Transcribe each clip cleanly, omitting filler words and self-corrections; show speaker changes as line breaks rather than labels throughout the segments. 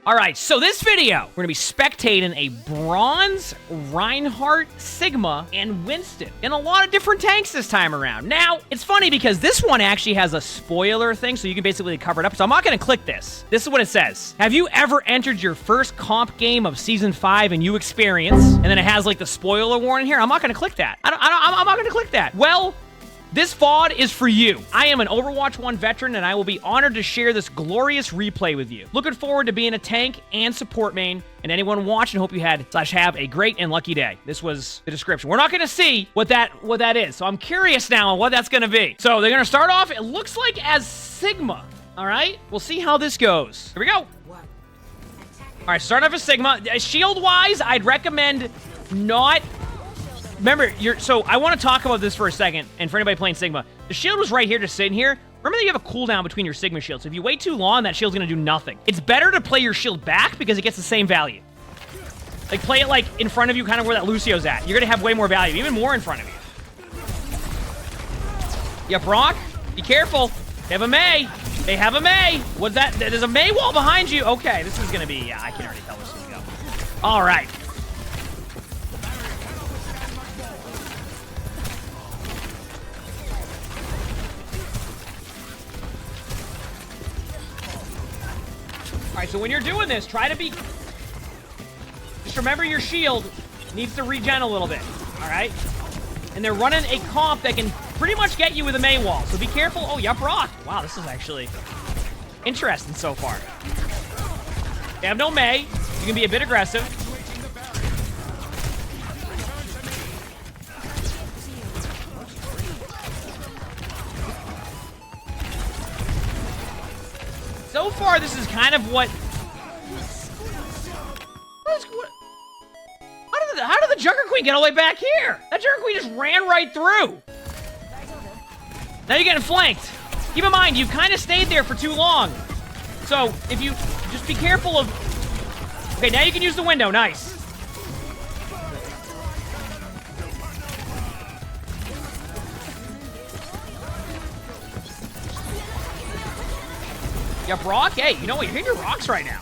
All right, so this video, we're gonna be spectating a bronze Reinhardt, Sigma, and Winston in a lot of different tanks this time around. Now, it's funny because this one actually has a spoiler thing, so you can basically cover it up. So I'm not gonna click this. This is what it says. Have you ever entered your first comp game of Season 5 and you experience, and then it has like the spoiler warning here? I'm not gonna click that. I'm not gonna click that. Well, this VOD is for you. I am an Overwatch 1 veteran, and I will be honored to share this glorious replay with you. Looking forward to being a tank and support main, and anyone watching, hope you have a great and lucky day. This was the description. We're not gonna see what that is, so I'm curious now on what that's gonna be. So they're gonna start off, it looks like as Sigma, all right? We'll see how this goes. Here we go. All right, start off as Sigma. Shield-wise, I'd recommend not... Remember, so I want to talk about this for a second, and for anybody playing Sigma, the shield was right here, just sitting here. Remember that you have a cooldown between your Sigma shields. So if you wait too long, that shield's going to do nothing. It's better to play your shield back because it gets the same value. Like, play it, like, in front of you, kind of where that Lucio's at. You're going to have way more value, even more in front of you. Yeah, Brock, be careful. They have a Mei. They have a Mei. What's that? There's a Mei wall behind you. Okay, this is going to be, yeah, I can already tell this one's going. All right. All right, so when you're doing this, try to be... Just remember your shield needs to regen a little bit, all right? And they're running a comp that can pretty much get you with a Mei wall, so be careful. Oh, yup, Rock. Wow, this is actually interesting so far. They have no Mei. You can be a bit aggressive. So far, this is kind of what... How did the Junker Queen get all the way back here? That Junker Queen just ran right through. Now you're getting flanked. Keep in mind, you've kind of stayed there for too long. So, if you... Just be careful of... Okay, now you can use the window. Nice. Yeah, Brock, hey, you know what? You're hitting your rocks right now.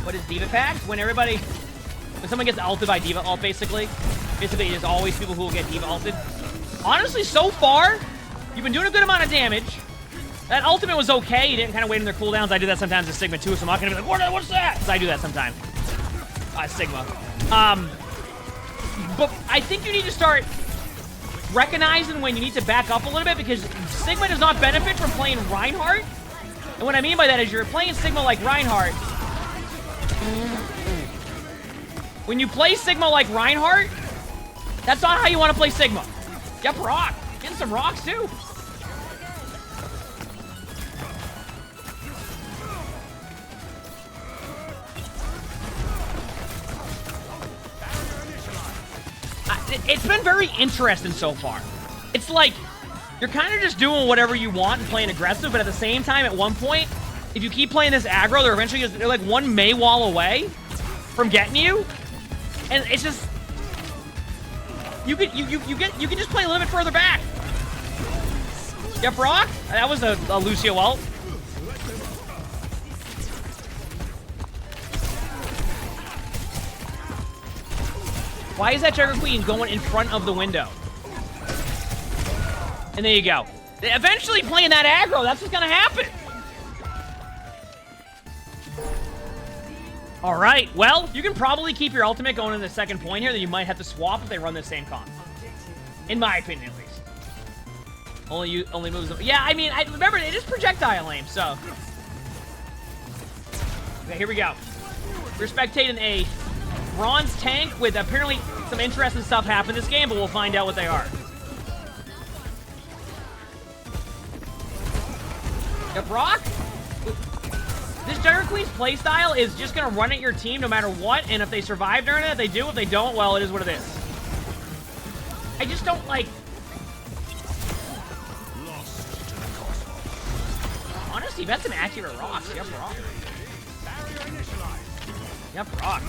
What is Diva Pack? When someone gets ulted by Diva ult, basically. Basically, there's always people who will get Diva ulted. Honestly, so far... You've been doing a good amount of damage. That ultimate was okay. You didn't kind of wait in their cooldowns. I do that sometimes as Sigma too, so I'm not going to be like, what's that? Because I do that sometimes. Sigma. But I think you need to start recognizing when you need to back up a little bit because Sigma does not benefit from playing Reinhardt. And what I mean by that is you're playing Sigma like Reinhardt. When you play Sigma like Reinhardt, that's not how you want to play Sigma. Yep, Rock. Getting some rocks, too. It's been very interesting so far. It's like, you're kind of just doing whatever you want and playing aggressive, but at the same time, at one point, if you keep playing this aggro, they're like one Mei wall away from getting you. And it's just... You can just play a little bit further back. Yep, Brock. That was a Lucio ult. Why is that Junker Queen going in front of the window? And there you go. Eventually playing that aggro, that's what's gonna happen. All right, well, you can probably keep your ultimate going in the second point here that you might have to swap if they run the same comp. In my opinion, at least. Only moves... Yeah, I mean, remember, it is projectile aim, so... Okay, here we go. We're spectating a bronze tank with apparently some interesting stuff happen this game, but we'll find out what they are. Yeah, Brock? This Junker Queen's playstyle is just going to run at your team no matter what, and if they survive during it, they do. If they don't, well, it is what it is. I just don't, like... You've had some accurate rocks. Yep, rock. Yep, rock.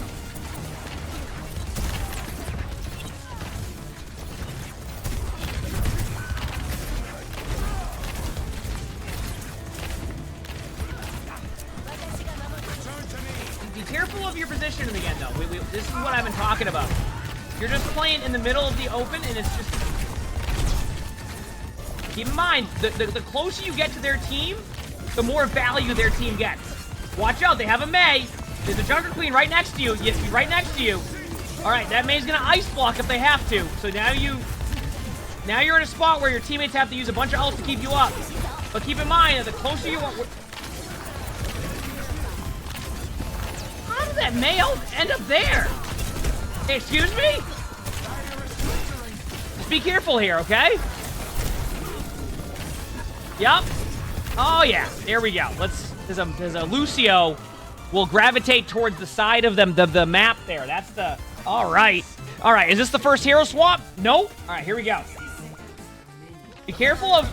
Be careful of your positioning again, though. This is what I've been talking about. You're just playing in the middle of the open, and it's just... Keep in mind, the closer you get to their team, the more value their team gets. Watch out, they have a Mei. There's a Jungle Queen right next to you. Right next to you. All right, that Mei's gonna ice block if they have to. So now you're in a spot where your teammates have to use a bunch of ults to keep you up. But keep in mind that the closer you are... How did that Mei ult end up there? Excuse me? Just be careful here, okay? Yup. Oh yeah, there we go. There's a Lucio will gravitate towards the side of the map there. That's the... All right. All right, is this the first hero swap? Nope. All right, here we go. Be careful of...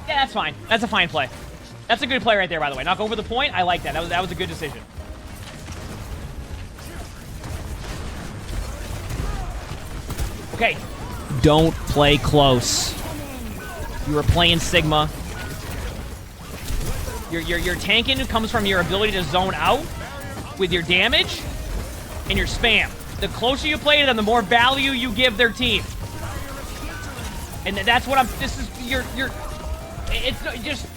Yeah, that's fine. That's a fine play. That's a good play right there, by the way. Knock over the point. I like that. That was a good decision. Okay. Don't play close. You are playing Sigma. Your tanking comes from your ability to zone out with your damage and your spam. The closer you play to them, the more value you give their team. And that's what it's just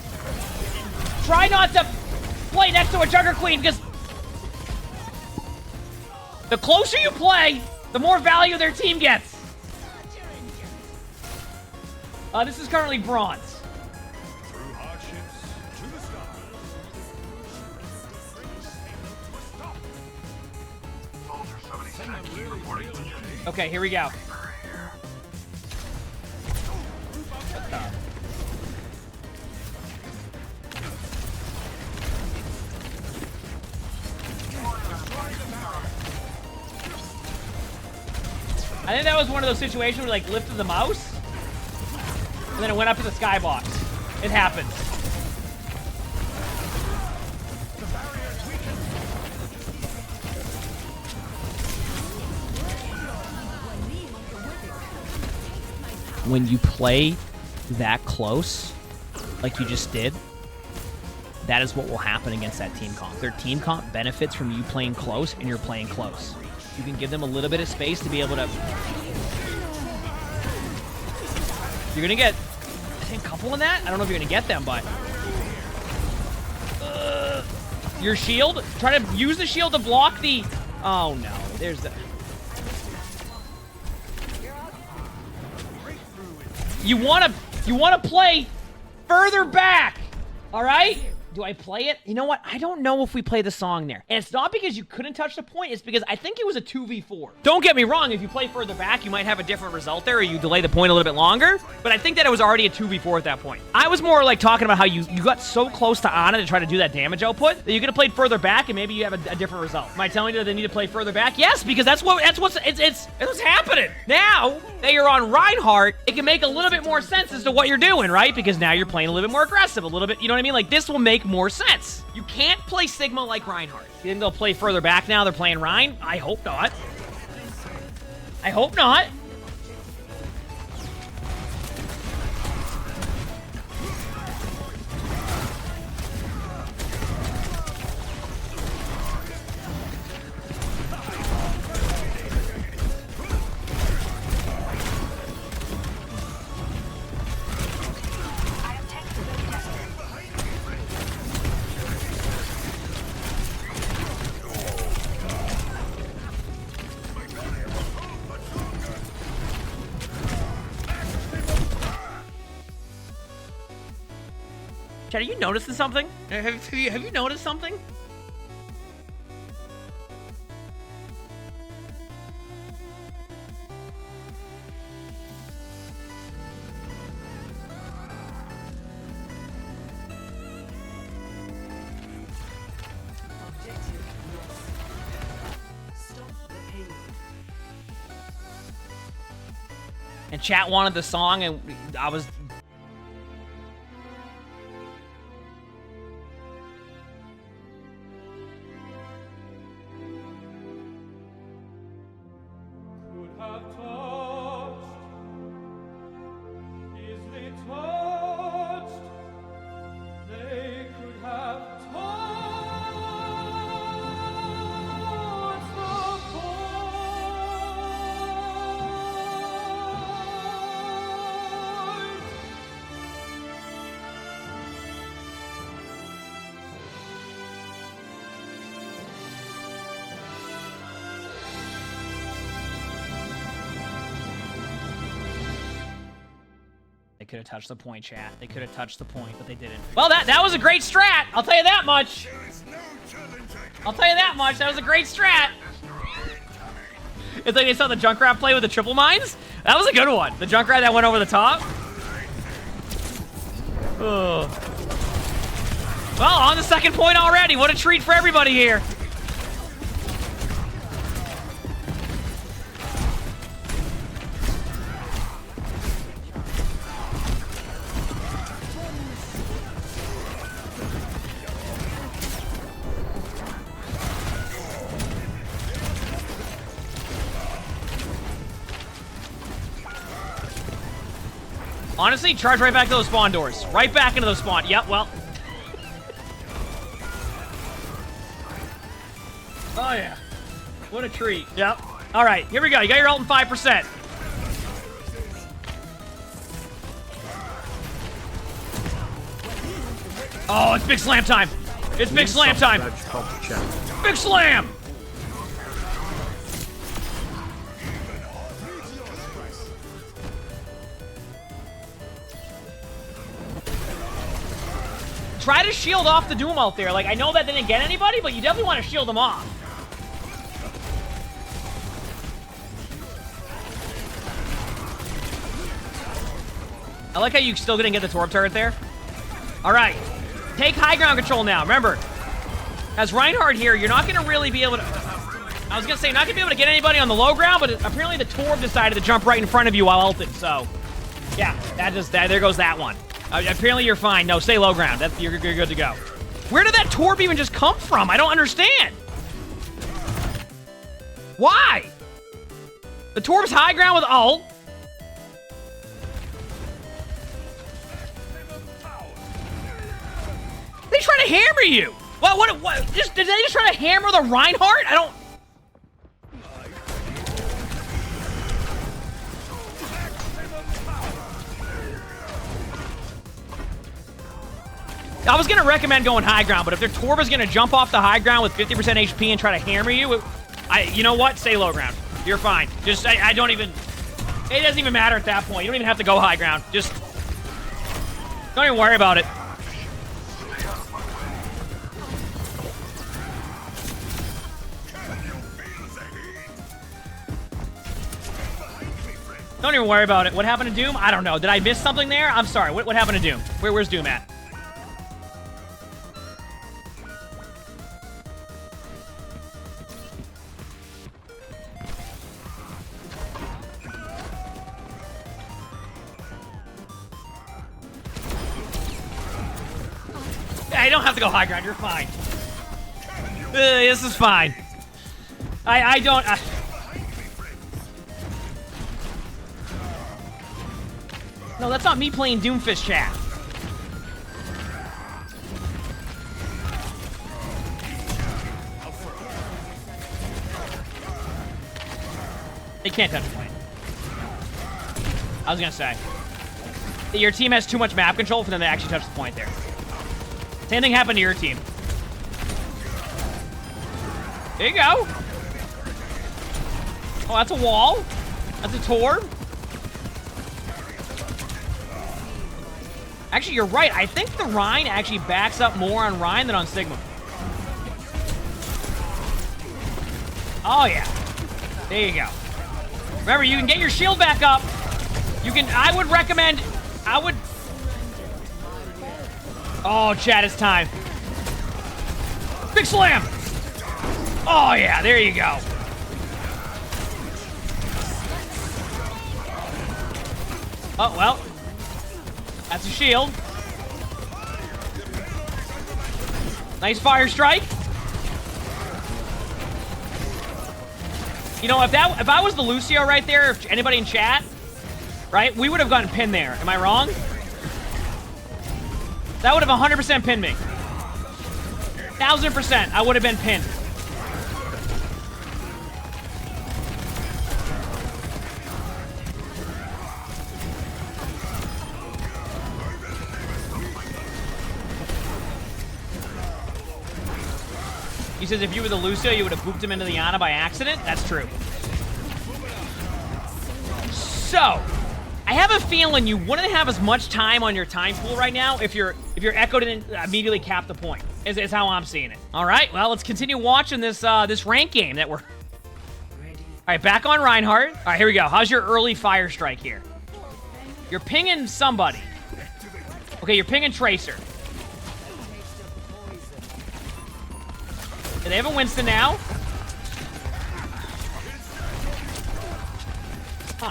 try not to play next to a Jungle Queen, because the closer you play, the more value their team gets. This is currently bronze. Okay, here we go. I think that was one of those situations where, like, lifted the mouse, and then it went up to the skybox. It happens. When you play that close, like you just did, that is what will happen against that team comp. Their team comp benefits from you playing close, and you're playing close. You can give them a little bit of space to be able to... You're going to get, I think, a couple in that. I don't know if you're going to get them, but... Your shield. Try to use the shield to block the... Oh, no. There's the... You want to play further back, all right? Do I play it? You know what? I don't know if we play the song there. And it's not because you couldn't touch the point. It's because I think it was a 2v4. Don't get me wrong. If you play further back, you might have a different result there, or you delay the point a little bit longer. But I think that it was already a 2v4 at that point. I was more like talking about how you got so close to Ana to try to do that damage output that you could have played further back and maybe you have a different result. Am I telling you that they need to play further back? Yes, because that's what's happening. Now that you're on Reinhardt, it can make a little bit more sense as to what you're doing, right? Because now you're playing a little bit more aggressive, a little bit, you know what I mean? Like, this will make more sense. You can't play Sigma like Reinhardt. You think they'll play further back now? They're playing Rein? I hope not. I hope not. Chad, are you noticing something? Have you noticed something? And chat wanted the song, and I was... They could have touched the point, chat. They could have touched the point, but they didn't. Well, that was a great strat. I'll tell you that much. I'll tell you that much. That was a great strat. It's like they saw the Junkrat play with the triple mines. That was a good one. The Junkrat that went over the top. Ugh. Well, on the second point already. What a treat for everybody here. Honestly, charge right back to those spawn doors. Right back into those spawn. Yep, well. Oh, yeah. What a treat. Yep. All right, here we go. You got your ult in 5%. Oh, it's big slam time. It's big slam time. Big slam. Try to shield off the Doom ult there. Like, I know that didn't get anybody, but you definitely want to shield them off. I like how you still didn't get the Torb turret there. All right. Take high ground control now. Remember, as Reinhardt here, you're not going to really be able to... I was going to say, not going to be able to get anybody on the low ground, but apparently the Torb decided to jump right in front of you while ulted, so... Yeah, there goes that one. Apparently you're fine. No, stay low ground. You're good to go. Where did that Torb even just come from? I don't understand. Why? The Torb's high ground with ult. They try to hammer you. What? Did they just try to hammer the Reinhardt? I don't... I was going to recommend going high ground, but if their Torb is going to jump off the high ground with 50% HP and try to hammer you, you know what? Stay low ground. You're fine. Just, I don't even... It doesn't even matter at that point. You don't even have to go high ground. Just... Don't even worry about it. Don't even worry about it. What happened to Doom? I don't know. Did I miss something there? I'm sorry. What happened to Doom? Where's Doom at? Yeah, you don't have to go high ground. You're fine. This is fine. I don't... No, that's not me playing Doomfist, chat. They can't touch the point. I was gonna say. Your team has too much map control for them to actually touch the point there. Same thing happened to your team. There you go. Oh, that's a wall. That's a Torb. Actually, you're right. I think the Rein actually backs up more on Rein than on Sigma. Oh, yeah. There you go. Remember, you can get your shield back up. You can... I would recommend... Oh, chat, it's time. Big slam! Oh, yeah. There you go. Oh, well. That's a shield. Nice fire strike. You know, if I was the Lucio right there, if anybody in chat, right, we would have gotten pinned there. Am I wrong? That would have 100% pinned me. 1000%. I would have been pinned. He says if you were the Lucio, you would have booped him into the Ana by accident. That's true. So, I have a feeling you wouldn't have as much time on your time pool right now if your Echo didn't immediately cap the point. Is how I'm seeing it. All right, well, let's continue watching this this rank game that we're. All right, back on Reinhardt. All right, here we go. How's your early fire strike here? You're pinging somebody. Okay, you're pinging Tracer. Do they have a Winston now? Huh.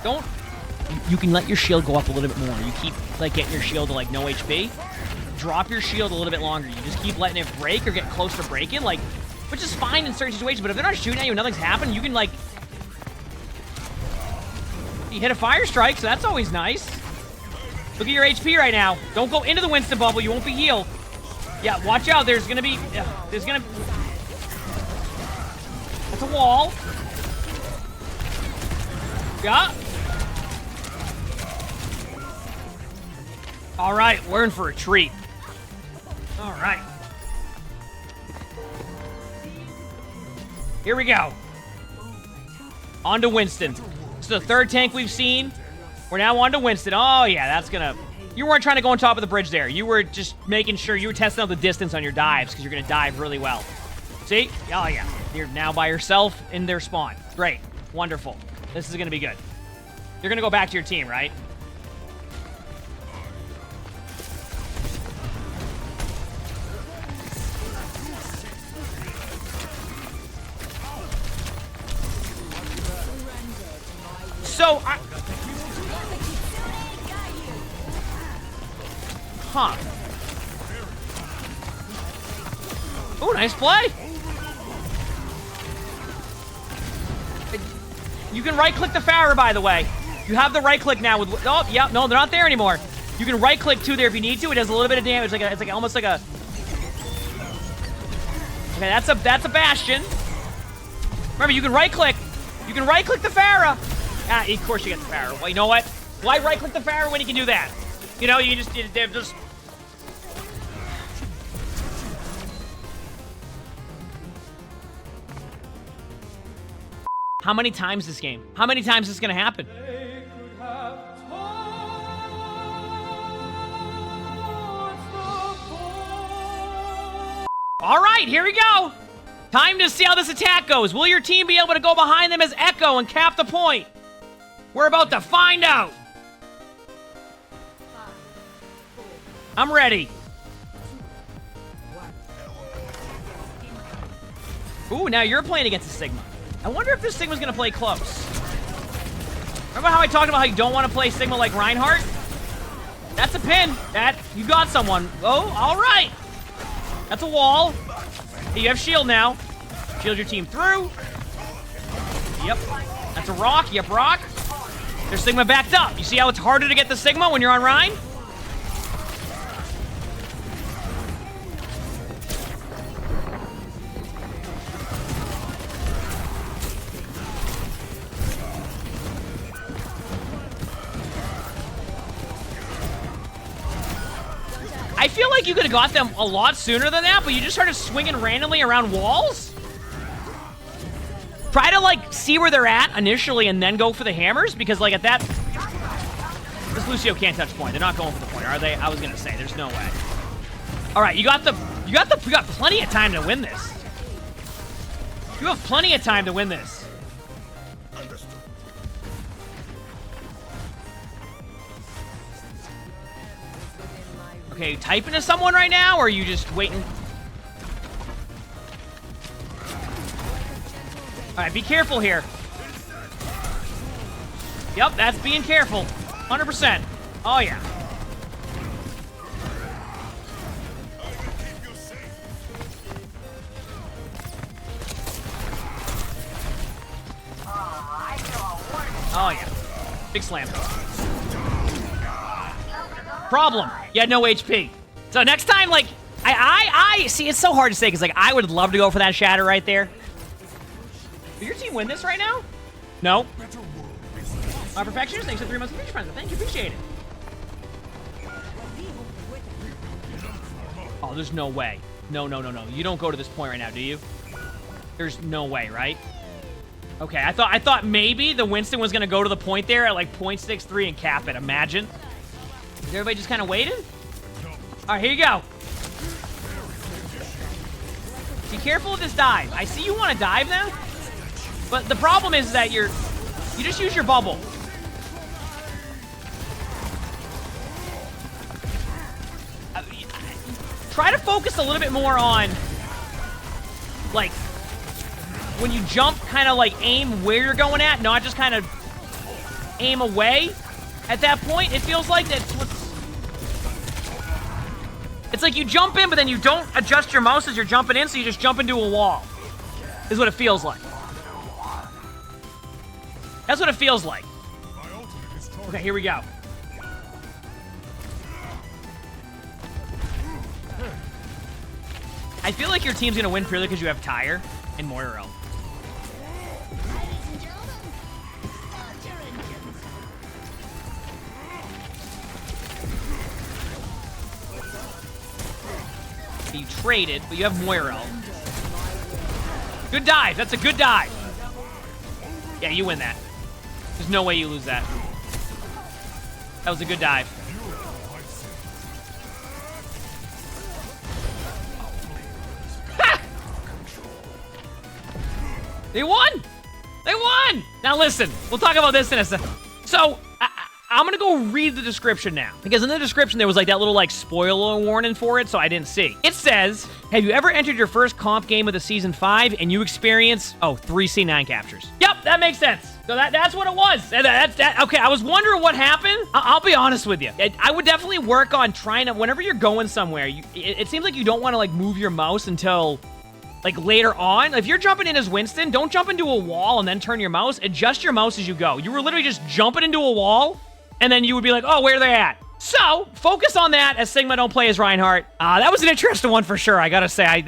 Don't... You can let your shield go up a little bit more. You keep, like, getting your shield to, like, no HP. Drop your shield a little bit longer. You just keep letting it break or get close to breaking, like... Which is fine in certain situations, but if they're not shooting at you and nothing's happened, you can, like... You hit a fire strike, so that's always nice. Look at your HP right now. Don't go into the Winston bubble. You won't be healed. Yeah, watch out. There's gonna be... There's gonna... That's a wall. Yeah. All right, we're in for a treat. All right. Here we go. On to Winston. This is the third tank we've seen. We're now on to Winston. Oh, yeah, that's gonna... You weren't trying to go on top of the bridge there. You were just making sure you were testing out the distance on your dives because you're going to dive really well. See? Oh, yeah. You're now by yourself in their spawn. Great. Wonderful. This is going to be good. You're going to go back to your team, right? So, Huh. Oh, nice play. You can right-click the Pharah, by the way. You have the right-click now with... Oh, yeah, no, they're not there anymore. You can right-click, too, there if you need to. It does a little bit of damage. It's like almost like a... Okay, that's a Bastion. Remember, you can right-click. You can right-click the Pharah. Ah, of course you get the Pharah. Well, you know what? Why right-click the Pharah when you can do that? You know, you can just... How many times this game? How many times is this gonna happen? All right, here we go. Time to see how this attack goes. Will your team be able to go behind them as Echo and cap the point? We're about to find out. I'm ready. Ooh, now you're playing against a Sigma. I wonder if this Sigma's gonna play close. Remember how I talked about how you don't want to play Sigma like Reinhardt? That's a pin. You got someone. Oh, all right. That's a wall. Hey, you have shield now. Shield your team through. Yep. That's a rock. Yep, rock. There's Sigma backed up. You see how it's harder to get the Sigma when you're on Rein? I feel like you could have got them a lot sooner than that, but you just started swinging randomly around walls? Try to, like, see where they're at initially and then go for the hammers, because, like, at that... This Lucio can't touch point. They're not going for the point, are they? I was gonna say, there's no way. All right, you got plenty of time to win this. You have plenty of time to win this. Okay, you typing to someone right now, or are you just waiting? All right, be careful here. Yep, that's being careful. 100%. Oh, yeah. Oh, yeah. Big slam. Problem. You had no HP. So next time, like, I see, it's so hard to say, because, like, I would love to go for that shatter right there. Did your team win this right now? No. Perfectionist, thanks for 3 months of Twitch friends. Thank you, appreciate it. Oh, there's no way. No. You don't go to this point right now, do you? There's no way, right? Okay, I thought maybe the Winston was gonna go to the point there at like 0.63 and cap it. Imagine. Is everybody just kind of waiting? All right, here you go. Be careful of this dive. I see you want to dive now, but the problem is that you just use your bubble. Try to focus a little bit more on, like, when you jump, kind of like aim where you're going at, not just kind of aim away. At that point, it feels like that's what's... It's like you jump in, but then you don't adjust your mouse as you're jumping in, so you just jump into a wall. Is what it feels like. That's what it feels like. Okay, here we go. I feel like your team's gonna win purely because you have Tyre and Moira. You traded, but you have Moira. Good dive. That's a good dive. Yeah, you win that. There's no way you lose that. That was a good dive. Ha! They won! They won! Now listen, we'll talk about this in a second. So, I'm gonna go read the description now, because in the description there was like that little like spoiler warning for it, so I didn't see. It says, have you ever entered your first comp game of the season 5 and you experience, 3 C9 captures? Yep, that makes sense. So that's what it was. Okay, I was wondering what happened. I'll be honest with you. I would definitely work on trying to, whenever you're going somewhere, it seems like you don't want to like move your mouse until like later on. If you're jumping in as Winston, don't jump into a wall and then turn your mouse. Adjust your mouse as you go. You were literally just jumping into a wall, and then you would be like, oh, where are they at? So, focus on that as Sigma don't play as Reinhardt. That was an interesting one for sure, I gotta say. I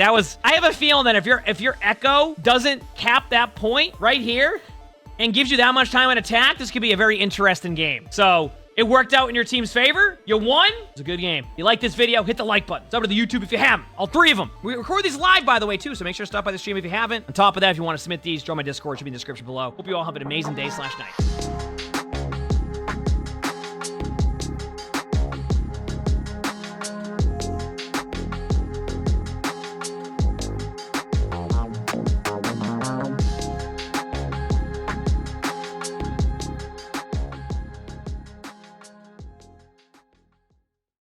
have a feeling that if your Echo doesn't cap that point right here and gives you that much time on attack, this could be a very interesting game. So, it worked out in your team's favor. You won. It's a good game. If you like this video, hit the like button. Sub to the YouTube if you haven't. All 3 of them. We record these live, by the way, too, so make sure to stop by the stream if you haven't. On top of that, if you want to submit these, join my Discord. It should be in the description below. Hope you all have an amazing day/night.